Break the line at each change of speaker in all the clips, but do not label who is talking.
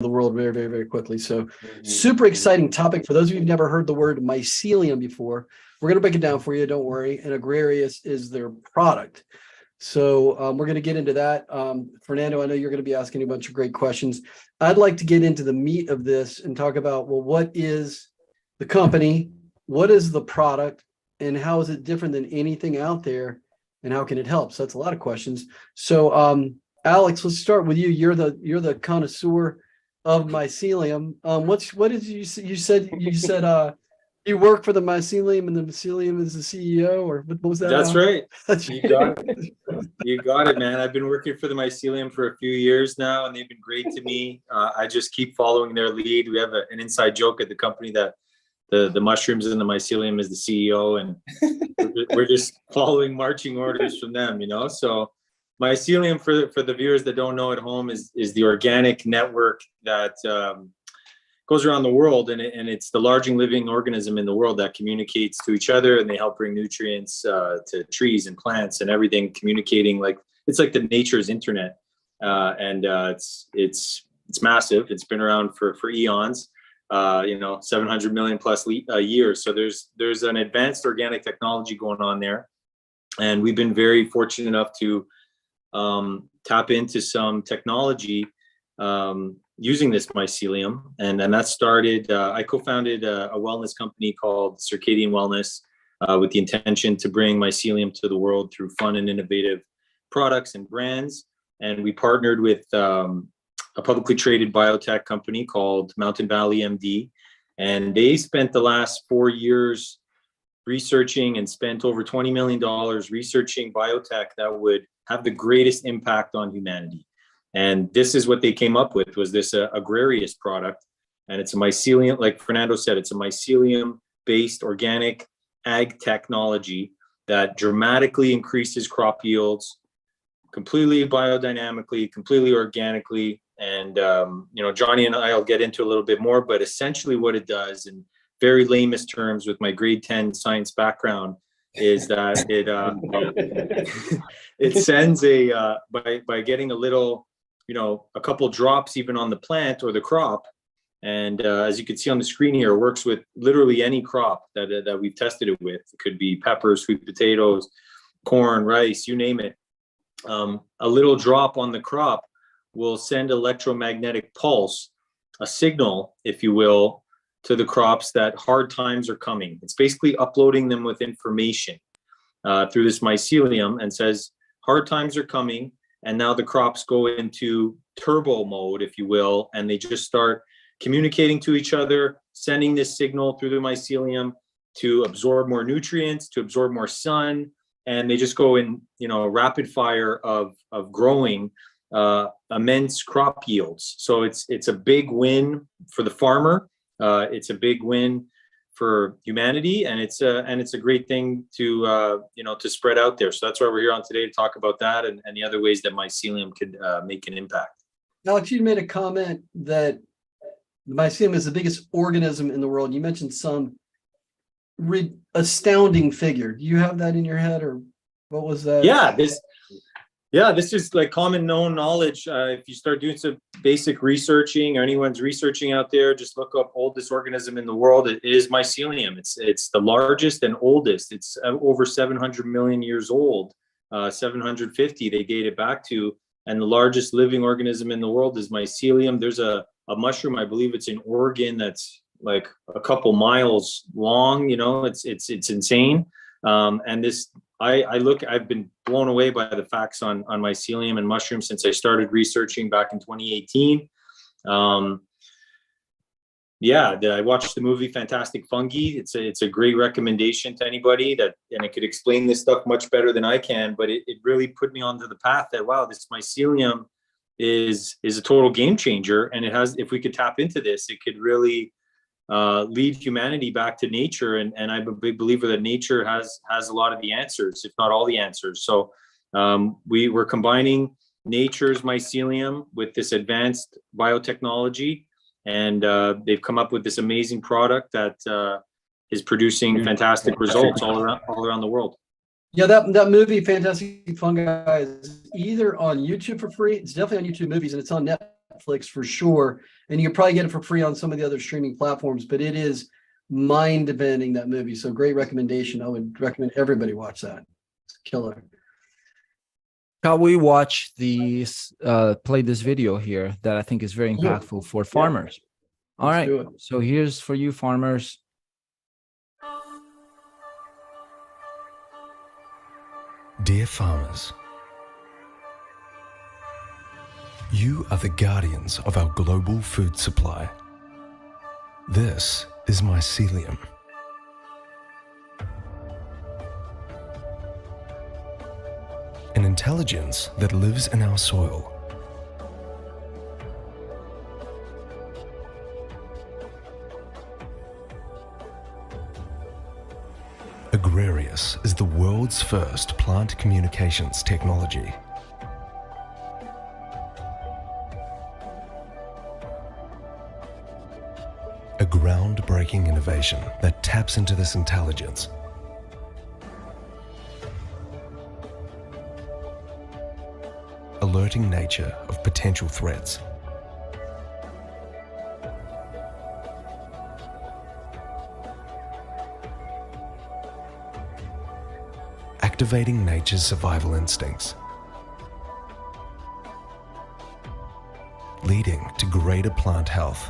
the world very, very, very quickly. So super exciting topic. For those of you who've never heard the word mycelium before, we're going to break it down for you. Don't worry. And Agrarius is their product. So we're going to get into that. Fernando, I know you're going to be asking a bunch of great questions. I'd like to get into the meat of this and talk about, well, what is the company? What is the product? And how is it different than anything out there? And how can it help? So that's a lot of questions. So Alex, let's start with you. You're the connoisseur of mycelium. What did you said you work for the mycelium and the mycelium is the CEO, or what was that?
That's right. You got it. You got it, man. I've been working for the mycelium for a few years now, and they've been great to me. I just keep following their lead. We have an inside joke at the company that the mushrooms in the mycelium is the CEO, and we're just following marching orders from them, So mycelium, for the viewers that don't know at home, is the organic network that goes around the world, and it's the largest living organism in the world that communicates to each other, and they help bring nutrients to trees and plants and everything, communicating it's like the nature's internet, and it's massive. It's been around for eons, 700 million plus years. So there's an advanced organic technology going on there, and we've been very fortunate enough to tap into some technology using this mycelium, and that started. I co-founded a wellness company called Circadian Wellness with the intention to bring mycelium to the world through fun and innovative products and brands. And we partnered with a publicly traded biotech company called Mountain Valley MD, and they spent the last 4 years researching and spent over $20 million researching biotech that would have the greatest impact on humanity. And this is what they came up with, was this Agrarius product. And it's a mycelium, like Fernando said, it's a mycelium-based organic ag technology that dramatically increases crop yields, completely biodynamically, completely organically. And, Johnny and I'll get into a little bit more, but essentially what it does, in very lamest terms with my grade 10 science background, is that it sends by getting a little, a couple drops even on the plant or the crop. And as you can see on the screen here, it works with literally any crop that we've tested it with. It could be peppers, sweet potatoes, corn, rice, you name it. A little drop on the crop will send electromagnetic pulse, a signal, if you will, to the crops that hard times are coming. It's basically uploading them with information through this mycelium, and says hard times are coming. And now the crops go into turbo mode, if you will, and they just start communicating to each other, sending this signal through the mycelium to absorb more nutrients, to absorb more sun, and they just go in, rapid fire of growing immense crop yields. So it's a big win for the farmer. It's a big win for humanity, and it's a great thing to spread out there. So that's why we're here on today, to talk about that and the other ways that mycelium could make an impact.
Alex, you made a comment that the mycelium is the biggest organism in the world. You mentioned some astounding figure. Do you have that in your head, or what was that?
This is like common known knowledge. If you start doing some basic researching, or anyone's researching out there, just look up oldest organism in the world. It is mycelium. It's the largest and oldest. It's over 700 million years old. 750 they date it back to. And the largest living organism in the world is mycelium. There's a mushroom, I believe it's in Oregon, that's like a couple miles long. It's insane. And this, I've been blown away by the facts on mycelium and mushrooms since I started researching back in 2018. I watched the movie Fantastic Fungi. It's a great recommendation to anybody and it could explain this stuff much better than I can, but it really put me onto the path that, wow, this mycelium is a total game changer. And if we could tap into this, it could really lead humanity back to nature, and I'm a big believer that nature has a lot of the answers, if not all the answers. So we're combining nature's mycelium with this advanced biotechnology, and they've come up with this amazing product that is producing fantastic results all around the world.
Yeah, that movie Fantastic Fungi is either on YouTube for free. It's definitely on YouTube Movies, and it's on Netflix for sure. And you can probably get it for free on some of the other streaming platforms, but it is mind-bending, that movie. So great recommendation. I would recommend everybody watch that. It's killer.
Shall we watch these, play this video here that I think is very impactful for farmers? All right. So here's for you farmers.
Dear farmers, you are the guardians of our global food supply. This is Mycelium. An intelligence that lives in our soil. Agrarius is the world's first plant communications technology. A groundbreaking innovation that taps into this intelligence. Alerting nature of potential threats. Activating nature's survival instincts. Leading to greater plant health.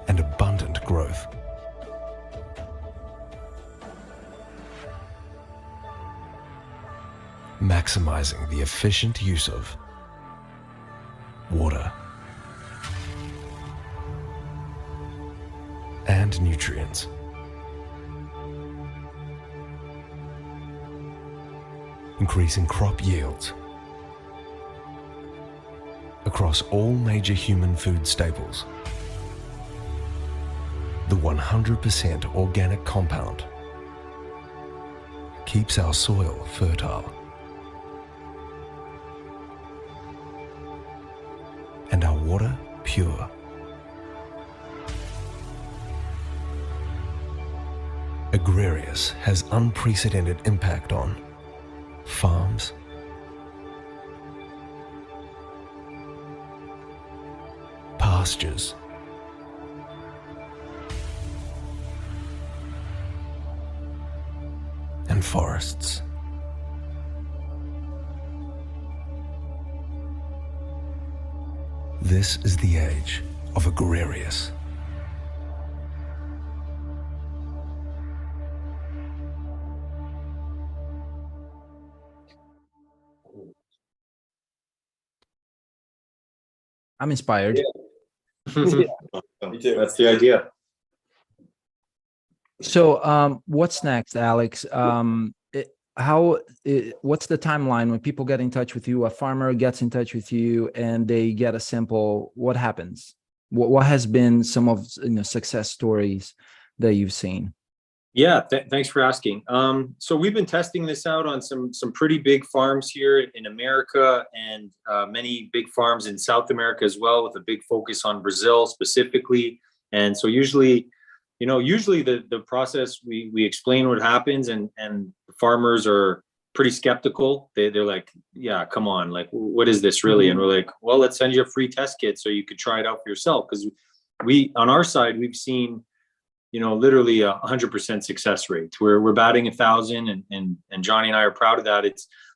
And abundant growth. Maximizing the efficient use of water and nutrients. Increasing crop yields across all major human food staples. The 100% organic compound keeps our soil fertile and our water pure. Agrarius has unprecedented impact on farms, pastures, and forests. This is the age of Agrarius.
I'm inspired.
Me too. That's the idea.
So what's next, Alex? What's the timeline when people get in touch with you, a farmer gets in touch with you and they get a sample? What happens? What has been some of success stories that you've seen?
Yeah, thanks for asking. So we've been testing this out on some pretty big farms here in America and many big farms in South America as well, with a big focus on Brazil specifically. And so usually the process, we explain what happens and farmers are pretty skeptical. They're like, yeah, come on, like, what is this really? And we're like, well, let's send you a free test kit so you could try it out for yourself. Because on our side, we've seen literally 100% success rate. We're batting 1,000, and Johnny and I are proud of that.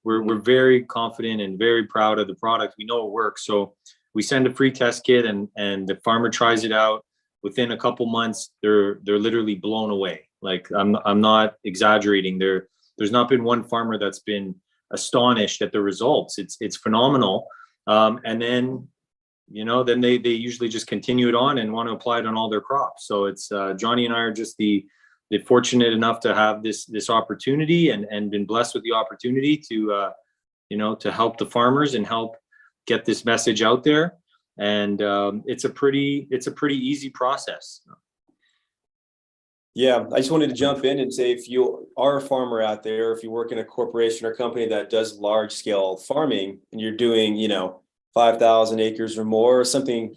We're very confident and very proud of the product. We know it works. So we send a free test kit and the farmer tries it out. Within a couple months, they're literally blown away. Like I'm not exaggerating. There's not been one farmer that's been astonished at the results. It's phenomenal. And then then they usually just continue it on and want to apply it on all their crops. So it's Johnny and I are just the fortunate enough to have this opportunity and been blessed with the opportunity to to help the farmers and help get this message out there. And it's a pretty easy process.
Yeah, I just wanted to jump in and say, if you are a farmer out there, if you work in a corporation or company that does large scale farming and you're doing 5,000 acres or more, or something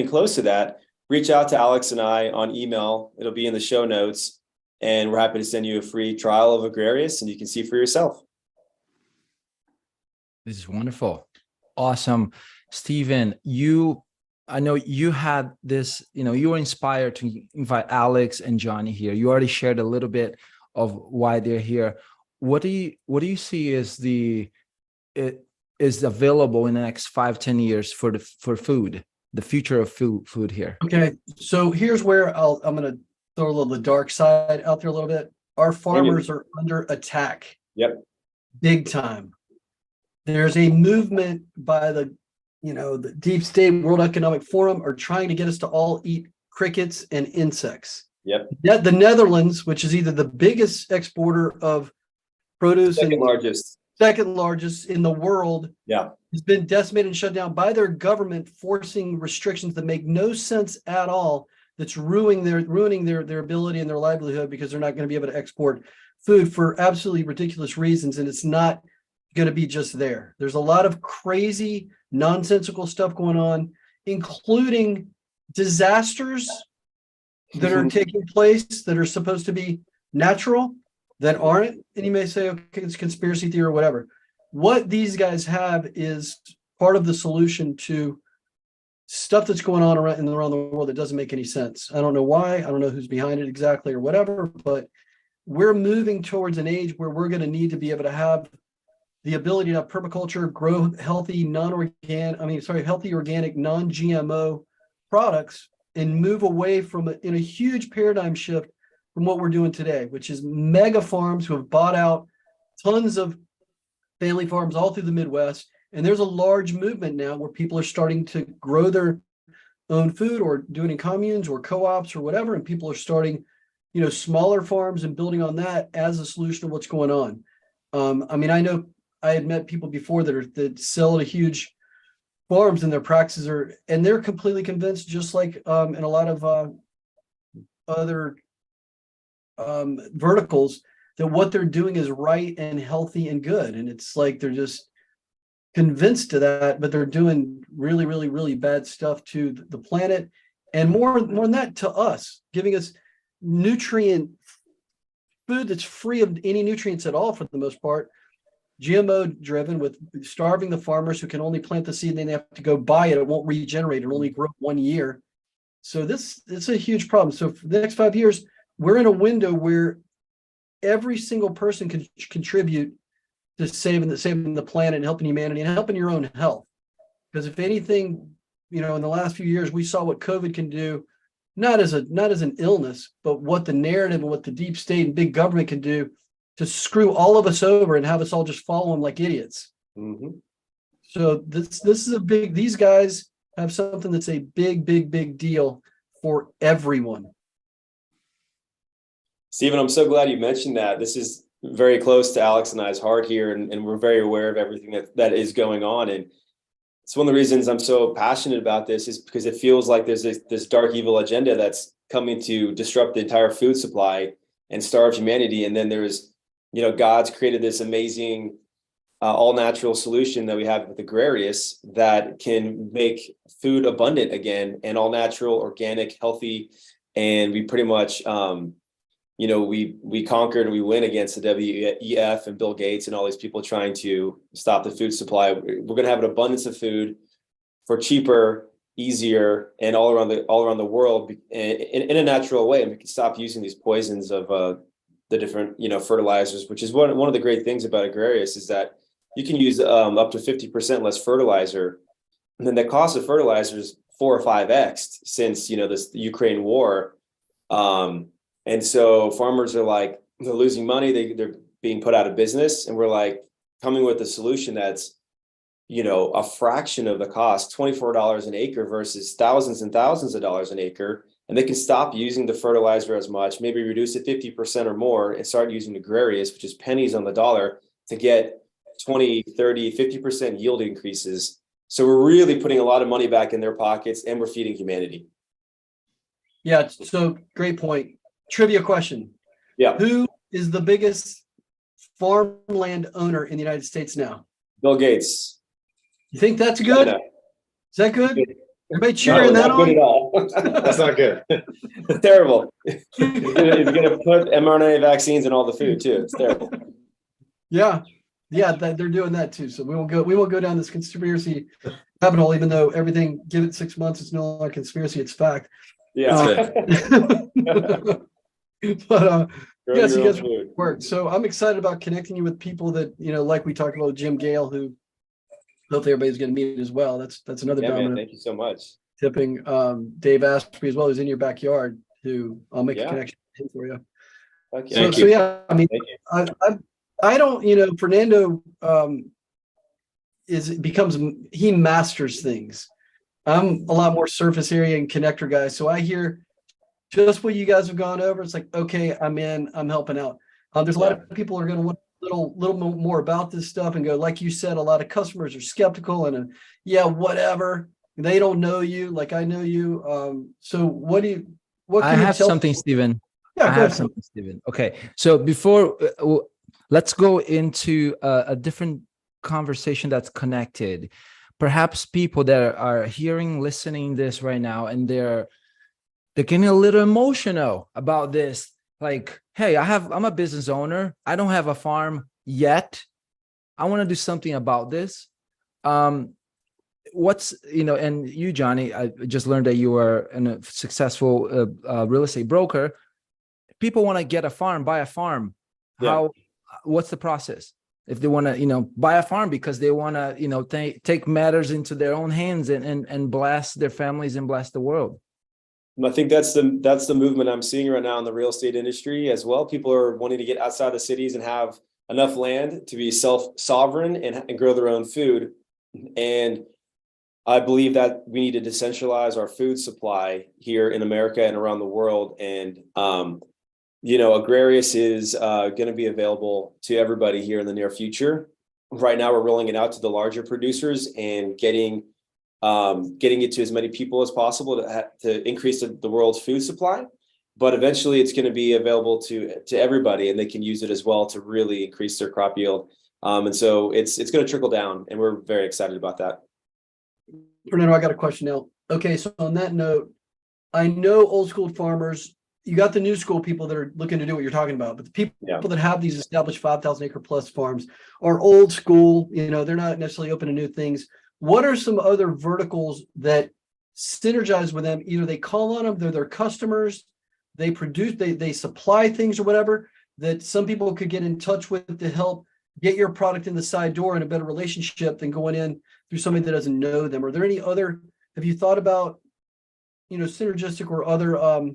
close to that, reach out to Alex and I on email. It'll be in the show notes, and we're happy to send you a free trial of Agrarius and you can see for yourself.
This is wonderful. Awesome. Steven, I know you had this, you were inspired to invite Alex and Johnny here. You already shared a little bit of why they're here. What do you see as is available in the next 5-10 years for food, the future of food here?
Okay, so here's where I'm going to throw a little the dark side out there a little bit. Our farmers are under attack.
Yep.
Big time. There's a movement by the deep state World Economic Forum are trying to get us to all eat crickets and insects.
Yep.
Yet the Netherlands, which is either the biggest exporter of produce
Second
and second largest in the world, has been decimated and shut down by their government, forcing restrictions that make no sense at all. That's ruining their ability and their livelihood, because they're not going to be able to export food for absolutely ridiculous reasons. And it's not going to be just there. There's a lot of crazy, nonsensical stuff going on, including disasters that are taking place that are supposed to be natural that aren't. And you may say, okay, it's conspiracy theory or whatever. What these guys have is part of the solution to stuff that's going on around the world that doesn't make any sense. I don't know why. I don't know who's behind it exactly or whatever, but we're moving towards an age where we're going to need to be able to have the ability to have permaculture, grow healthy, healthy, organic, non-GMO products, and move away from in a huge paradigm shift from what we're doing today, which is mega farms who have bought out tons of family farms all through the Midwest. And there's a large movement now where people are starting to grow their own food or doing in communes or co-ops or whatever. And people are starting, smaller farms and building on that as a solution to what's going on. I know I had met people before that sell to huge farms, and their practices and they're completely convinced, just like in a lot of other verticals, that what they're doing is right and healthy and good. And it's like they're just convinced to that, but they're doing really, really, really bad stuff to the planet, and more than that, to us, giving us nutrient food that's free of any nutrients at all for the most part, GMO driven, with starving the farmers who can only plant the seed and then they have to go buy it. It won't regenerate. It'll only grow 1 year. So it's a huge problem. So for the next 5 years, we're in a window where every single person can contribute to saving the planet and helping humanity and helping your own health. Because if anything, in the last few years, we saw what COVID can do, not as an illness, but what the narrative and what the deep state and big government can do to screw all of us over and have us all just follow them like idiots. Mm-hmm. So this is these guys have something that's a big, big, big deal for everyone.
Stephen, I'm so glad you mentioned that. This is very close to Alex and I's heart here, and we're very aware of everything that is going on. And it's one of the reasons I'm so passionate about this, is because it feels like there's this dark, evil agenda that's coming to disrupt the entire food supply and starve humanity. And then there's, God's created this amazing all natural solution that we have with Agrarius that can make food abundant again, and all natural, organic, healthy. And we pretty much, we conquered and we win against the WEF and Bill Gates and all these people trying to stop the food supply. We're going to have an abundance of food for cheaper, easier, and all around the world in a natural way. And we can stop using these poisons of the different, fertilizers, which is one of the great things about Agrarius, is that you can use up to 50% less fertilizer. And then the cost of fertilizer is 4 or 5x since, the Ukraine war. And so farmers are they're losing money. They're being put out of business. And we're coming with a solution that's, a fraction of the cost, $24 an acre versus thousands and thousands of dollars an acre. And they can stop using the fertilizer as much, maybe reduce it 50% or more, and start using Agrarius, which is pennies on the dollar, to get 20, 30, 50% yield increases. So we're really putting a lot of money back in their pockets, and we're feeding humanity.
Yeah, so great point. Trivia question.
Yeah.
Who is the biggest farmland owner in the United States now?
Bill Gates.
You think that's good?
China.
Is that good? Everybody cheering that on?
Not good at all.
That's not good.
It's terrible. He's gonna put mRNA vaccines in all the food too. It's terrible.
Yeah. Yeah, they're doing that too. So we won't go down this conspiracy rabbit hole, even though everything, give it 6 months, it's no longer conspiracy, it's fact.
Yeah.
But
Grow
yes,
your
you
own
guys
food.
work. So I'm excited about connecting you with people that, like we talked about Jim Gale, who hopefully everybody's going to meet as well. That's another
Yeah, man.
dominant
Thank you so much.
tipping. Dave Asprey as well, who's in your backyard, who I'll make a
Yeah.
connection for you.
Okay.
So,
Thank
so
you.
yeah, I mean,
Thank you.
I don't, Fernando he masters things. I'm a lot more surface area and connector guy. So I hear just what you guys have gone over. It's like, okay, I'm in, I'm helping out. There's a lot of people are going to want a little more about this stuff and go, like you said, a lot of customers are skeptical and yeah, whatever. They don't know you like I know you. So what can
I
you
have
tell
something,
people?
Stephen.
Yeah,
I
go
have
ahead.
something, Stephen. Okay. So before, let's go into a different conversation that's connected. Perhaps people that are hearing, listening this right now, and they're getting a little emotional about this. Like, hey, I'm a business owner. I don't have a farm yet. I want to do something about this. What's, and you, Johnny, I just learned that you are a successful real estate broker. People want to get a farm, buy a farm. What's the process? If they want to, buy a farm because they want to, take matters into their own hands and bless their families and bless the world.
I think that's the movement I'm seeing right now in the real estate industry as well. People are wanting to get outside the cities and have enough land to be self-sovereign and grow their own food. And I believe that we need to decentralize our food supply here in America and around the world. And, Agrarius is going to be available to everybody here in the near future. Right now, we're rolling it out to the larger producers and getting it to as many people as possible to increase the world's food supply. But eventually it's going to be available to everybody, and they can use it as well to really increase their crop yield. And so it's going to trickle down, and we're very excited about that.
Fernando, I got a question now. Okay, so on that note, I know old school farmers, you got the new school people that are looking to do what you're talking about, but the people that have these established 5,000 acre plus farms are old school, they're not necessarily open to new things. What are some other verticals that synergize with them? Either they call on them, they're their customers, they produce, they supply things or whatever, that some people could get in touch with to help get your product in the side door in a better relationship than going in through somebody that doesn't know them. Are there any other, have you thought about, synergistic or other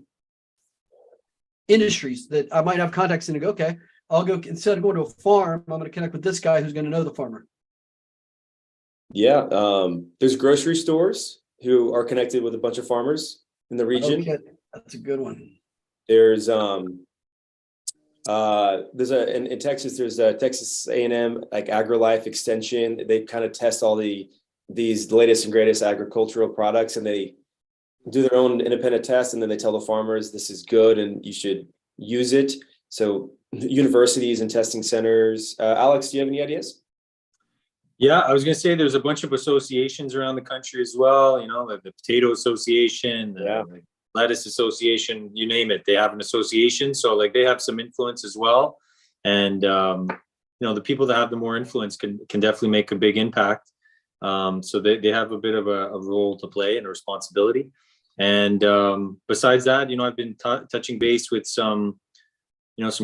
industries that I might have contacts in and go, okay, I'll go, instead of going to a farm, I'm going to connect with this guy who's going to know the farmer.
Yeah. There's grocery stores who are connected with a bunch of farmers in the region.
Okay, that's a good one.
There's in Texas, there's a Texas A&M like AgriLife extension. They kind of test all these latest and greatest agricultural products, and they do their own independent tests, and then they tell the farmers this is good and you should use it. So universities and testing centers. Alex, do you have any ideas?
Yeah, I was going to say there's a bunch of associations around the country as well. The Potato Association, the Lettuce Association, you name it. They have an association. So they have some influence as well. And, the people that have the more influence can definitely make a big impact. So they have a bit of a role to play and a responsibility. And besides that, I've been touching base with some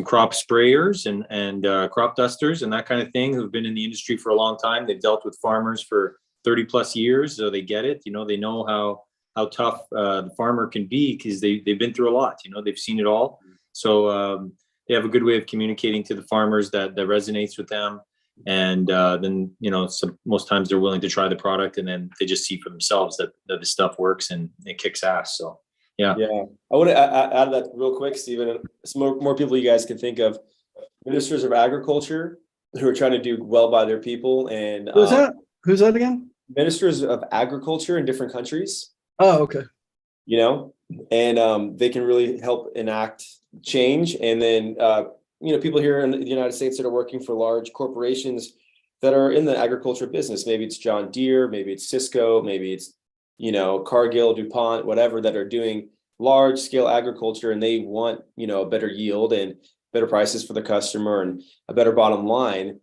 crop sprayers and crop dusters and that kind of thing who've been in the industry for a long time. They've dealt with farmers for 30 plus years, so they get it. They know how tough the farmer can be because they've been through a lot. They've seen it all. So they have a good way of communicating to the farmers that resonates with them. And then, most times they're willing to try the product, and then they just see for themselves that this stuff works and it kicks ass. So, yeah.
I want to add that real quick, Stephen. Some more people you guys can think of. Ministers of Agriculture who are trying to do well by their people. And
who's that? Who's that again?
Ministers of Agriculture in different countries.
Oh, okay.
And they can really help enact change. And then, people here in the United States that are working for large corporations that are in the agriculture business. Maybe it's John Deere, maybe it's Cisco, maybe it's, Cargill, DuPont, whatever, that are doing large scale agriculture, and they want, a better yield and better prices for the customer and a better bottom line.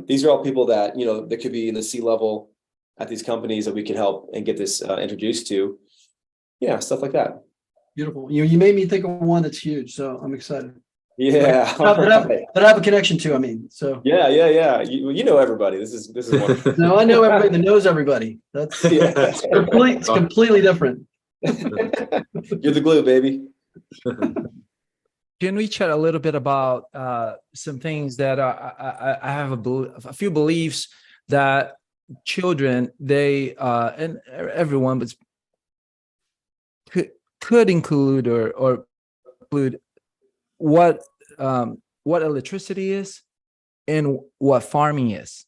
These are all people that, that could be in the C-level at these companies that we can help and get this introduced to. Yeah, stuff like that.
Beautiful. You made me think of one that's huge, so I'm excited.
Yeah.
That I have a connection to. I mean, so
Yeah. You know everybody. This is wonderful.
no, I know everybody that knows everybody. That's it's completely different.
You're the glue, baby.
Can we chat a little bit about some things that I have a few beliefs that children, they and everyone, but could include or include what electricity is and what farming is.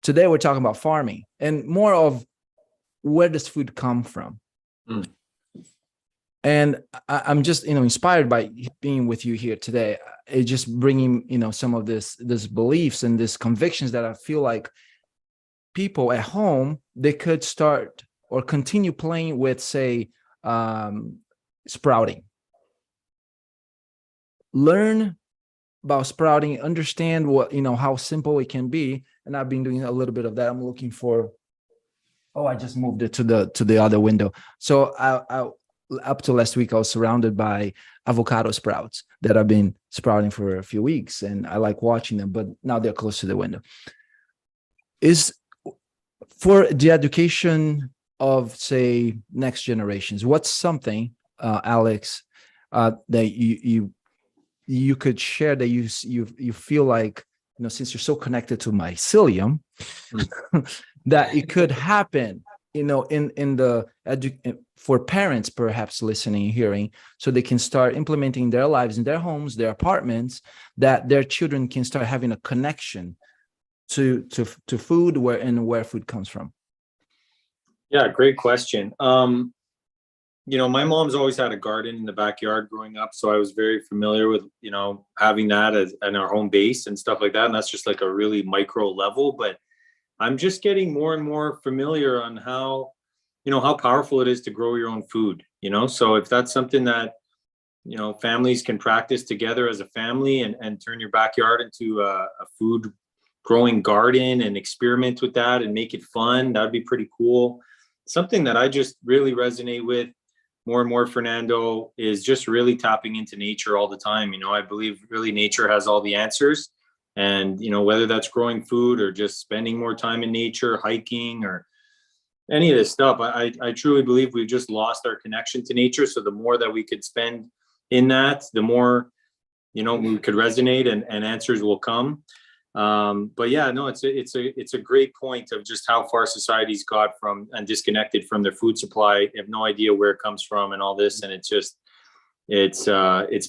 Today we're talking about farming and more of where does food come from. And I'm just, inspired by being with you here today. It just bringing, some of this beliefs and these convictions that I feel like people at home, they could start or continue playing with, say, sprouting. Learn about sprouting, understand what, how simple it can be. And I've been doing a little bit of that. I'm looking for, I just moved it to the other window. So I up to last week, I was surrounded by avocado sprouts that have been sprouting for a few weeks, and I like watching them, but now they're close to the window. Is for the education of, say, next generations, what's something, Alex, that you could share that you feel like, since you're so connected to mycelium, that it could happen, in the for parents perhaps listening and hearing, so they can start implementing their lives in their homes, their apartments, that their children can start having a connection to food, where food comes from.
Yeah, great question. My mom's always had a garden in the backyard growing up, so I was very familiar with, having that as in our home base and stuff like that. And that's just like a really micro level, but I'm just getting more and more familiar on how powerful it is to grow your own food, so if that's something that, families can practice together as a family and turn your backyard into a food growing garden and experiment with that and make it fun, that'd be pretty cool. Something that I just really resonate with more and more, Fernando, is just really tapping into nature all the time. I believe really nature has all the answers. And, whether that's growing food or just spending more time in nature, hiking, or any of this stuff, I truly believe we've just lost our connection to nature. So the more that we could spend in that, the more, we could resonate and answers will come. But yeah, no, it's a great point of just how far society's got from and disconnected from their food supply. They have no idea where it comes from and all this. And it's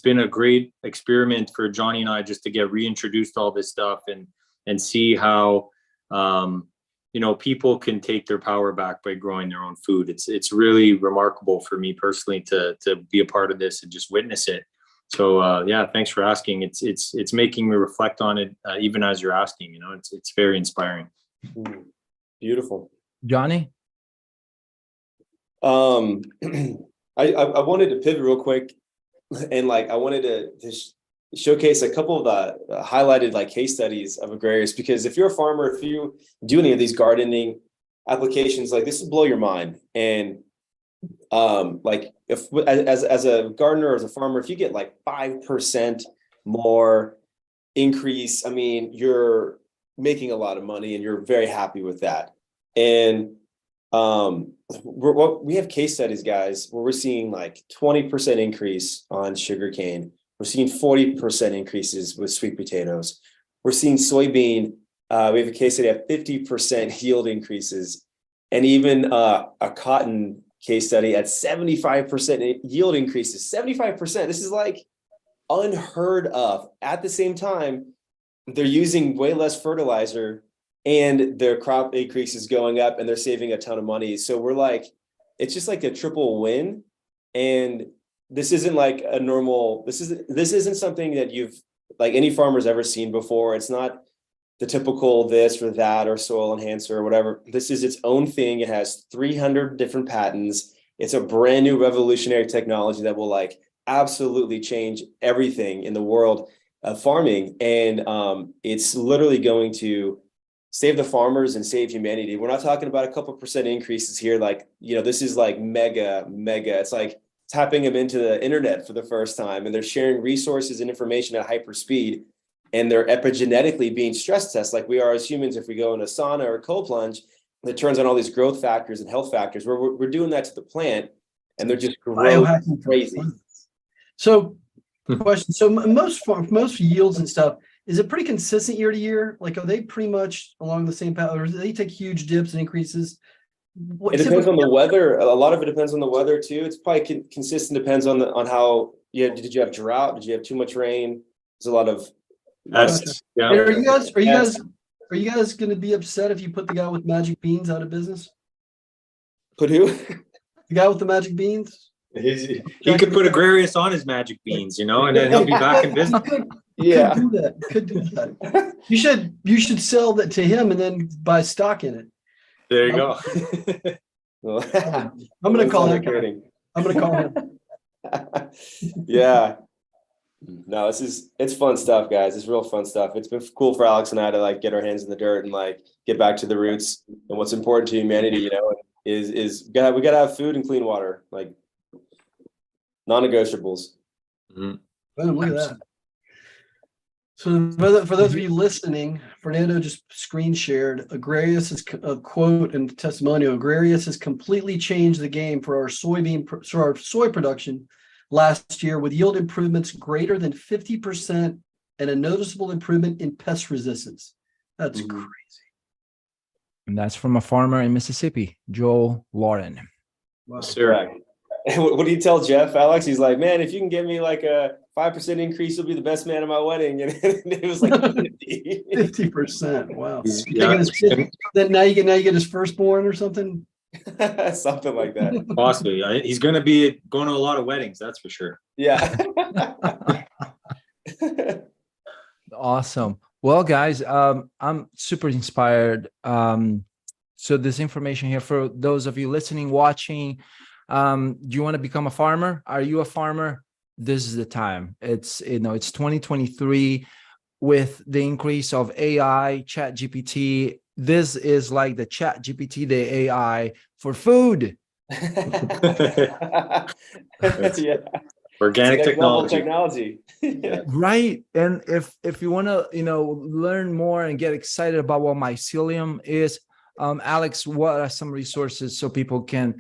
been a great experiment for Johnny and I just to get reintroduced to all this stuff and see how, people can take their power back by growing their own food. It's really remarkable for me personally to be a part of this and just witness it. So yeah, thanks for asking. It's making me reflect on it even as you're asking. It's very inspiring.
Beautiful,
Johnny.
I wanted to pivot real quick, and I wanted to showcase a couple of the highlighted case studies of Agrarius, because if you're a farmer, if you do any of these gardening applications, this will blow your mind. And if as a gardener or as a farmer, if you get 5% more increase, I mean, you're making a lot of money and you're very happy with that. And we have case studies, guys, where we're seeing 20% increase on sugarcane. We're seeing 40% increases with sweet potatoes. We're seeing soybean. We have a case study at 50% yield increases, and even a cotton case study at 75% yield increases. 75%. This is unheard of. At the same time, they're using way less fertilizer, and their crop increase is going up, and they're saving a ton of money. So we're it's just a triple win. And this isn't a normal, this isn't something that you've any farmer's ever seen before. It's not the typical this or that or soil enhancer or whatever. This is its own thing. It has 300 different patents. It's a brand new revolutionary technology that will absolutely change everything in the world. farming, and it's literally going to save the farmers and save humanity. We're not talking about a couple percent increases here. Like, this is like mega. It's like tapping them into the internet for the first time, and they're sharing resources and information at hyper speed, and they're epigenetically being stress tested like we are as humans. If we go in a sauna or a cold plunge, it turns on all these growth factors and health factors. We're doing that to the plant, and they're just growing
Biohacking
crazy.
So, question. So most yields and stuff, is it pretty consistent year to year? Like, are they pretty much along the same path, or do they take huge dips and increases?
It depends on the weather. A lot of it depends on the weather too. It's probably consistent. Depends on how. Yeah. Did you have drought? Did you have too much rain? There's a lot of.
That's, yeah.
And are you guys going to be upset if you put the guy with magic beans out of business?
Put who?
The guy with the magic beans?
He could put Agrarius on his magic beans, and then he'll be back in business.
Yeah.
Could do that. You should sell that to him and then buy stock in it.
There you go.
I'm going to call that guy. I'm going to call him.
Yeah. No, it's fun stuff, guys. It's real fun stuff. It's been cool for Alex and I to like get our hands in the dirt and like get back to the roots. And what's important to humanity, is we gotta have food and clean water, like non-negotiables.
Boom, look at that. So for those of you listening, Fernando just screen shared Agrarius is a quote and testimonial. Agrarius has completely changed the game for our soy production last year, with yield improvements greater than 50% and a noticeable improvement in pest resistance. That's crazy.
And that's from a farmer in Mississippi, Joel Lauren.
Wow.
Sure. What do you tell Jeff, Alex? He's like, man, if you can get me like a 5% increase, you'll be the best man at my wedding. And it was like
50%. Wow.
Yeah.
Then now you get his firstborn or something.
Something like that.
Possibly. He's going to be going to a lot of weddings. That's for sure.
Yeah.
Awesome. Well, guys, I'm super inspired. So this information here for those of you listening, watching, do you want to become a farmer? Are you a farmer? This is the time. It's 2023 with the increase of AI, Chat GPT. This is like the Chat GPT, the AI for food.
Yeah.
Organic technology.
Yeah.
Right. And if you want to, learn more and get excited about what mycelium is, Alex, what are some resources so people can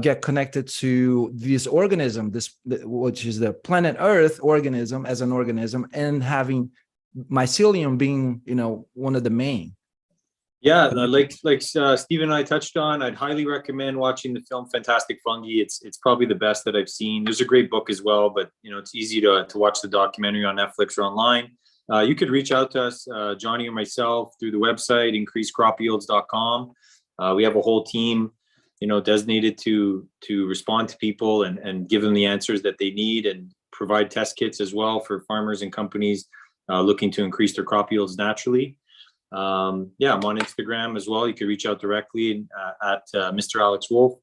get connected to this organism, which is the planet Earth organism as an organism, and having mycelium being, one of the main?
Yeah, like Stephen and I touched on, I'd highly recommend watching the film Fantastic Fungi. It's probably the best that I've seen. There's a great book as well, but it's easy to watch the documentary on Netflix or online. You could reach out to us, Johnny or myself, through the website increasecropyields.com. We have a whole team, designated to respond to people and give them the answers that they need, and provide test kits as well for farmers and companies looking to increase their crop yields naturally. I'm on Instagram as well. You can reach out directly at Mr. Alex.Wolfe.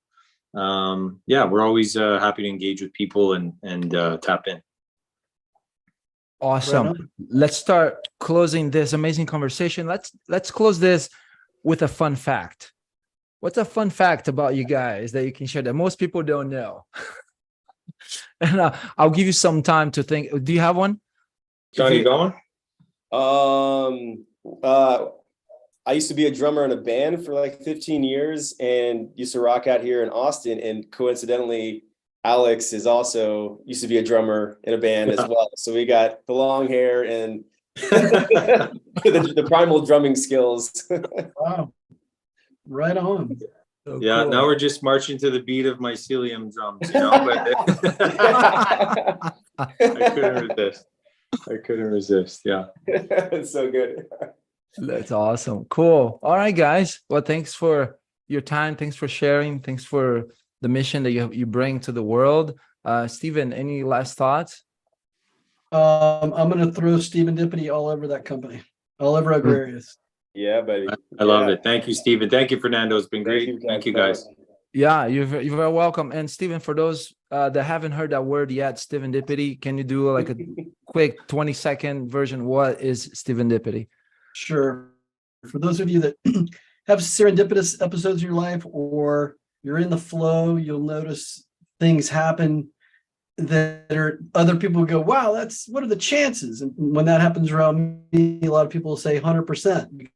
We're always happy to engage with people and tap in.
Awesome.
Right.
Let's start closing this amazing conversation. Let's close this with a fun fact. What's a fun fact about you guys that you can share that most people don't know? And I'll give you some time to think. Do you have one?
Johnny, going?
I used to be a drummer in a band for like 15 years and used to rock out here in Austin. And coincidentally, Alex is also used to be a drummer in a band as well. So we got the long hair and the primal drumming skills.
Wow. Right on.
So
Yeah,
cool.
now we're just marching to the beat of mycelium drums, but I couldn't resist. Yeah.
It's so good.
That's awesome. Cool. All right, guys. Well, thanks for your time. Thanks for sharing. Thanks for the mission that you bring to the world. Stephen, any last thoughts?
I'm going to throw Stephen Dippity all over that company, all over Agrarius.
Yeah, baby.
I love it. Thank you, Stephen. Thank you, Fernando. It's been great. Thank you, guys.
Yeah, you're very welcome. And Stephen, for those that haven't heard that word yet, Stephen Dippity, can you do like a quick 20-second version, what is serendipity?
Sure. For those of you that have serendipitous episodes in your life, or you're in the flow, you'll notice things happen that are other people go, wow, what are the chances? And when that happens around me, a lot of people will say 100%.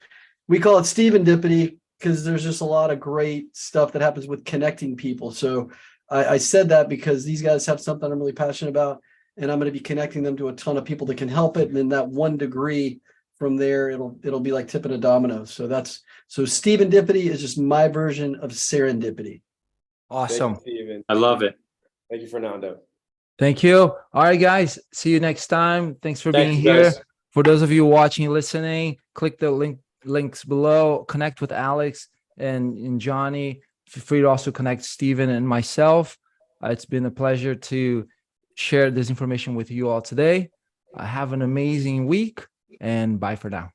We call it Stevendipity because there's just a lot of great stuff that happens with connecting people. So I said that because these guys have something I'm really passionate about, and I'm going to be connecting them to a ton of people that can help it. And then that 1 degree from there, it'll be like tipping a domino. So Stevendipity is just my version of serendipity.
Awesome.
Thank you, Steven.
I love it.
Thank you, Fernando.
Thank you. All right, guys. See you next time. Thanks for being
Thanks,
here.
guys.
For those of you watching, listening, click the links below. Connect with Alex and Johnny. Feel free to also connect Steven and myself. It's been a pleasure to share this information with you all today. Have an amazing week, and bye for now.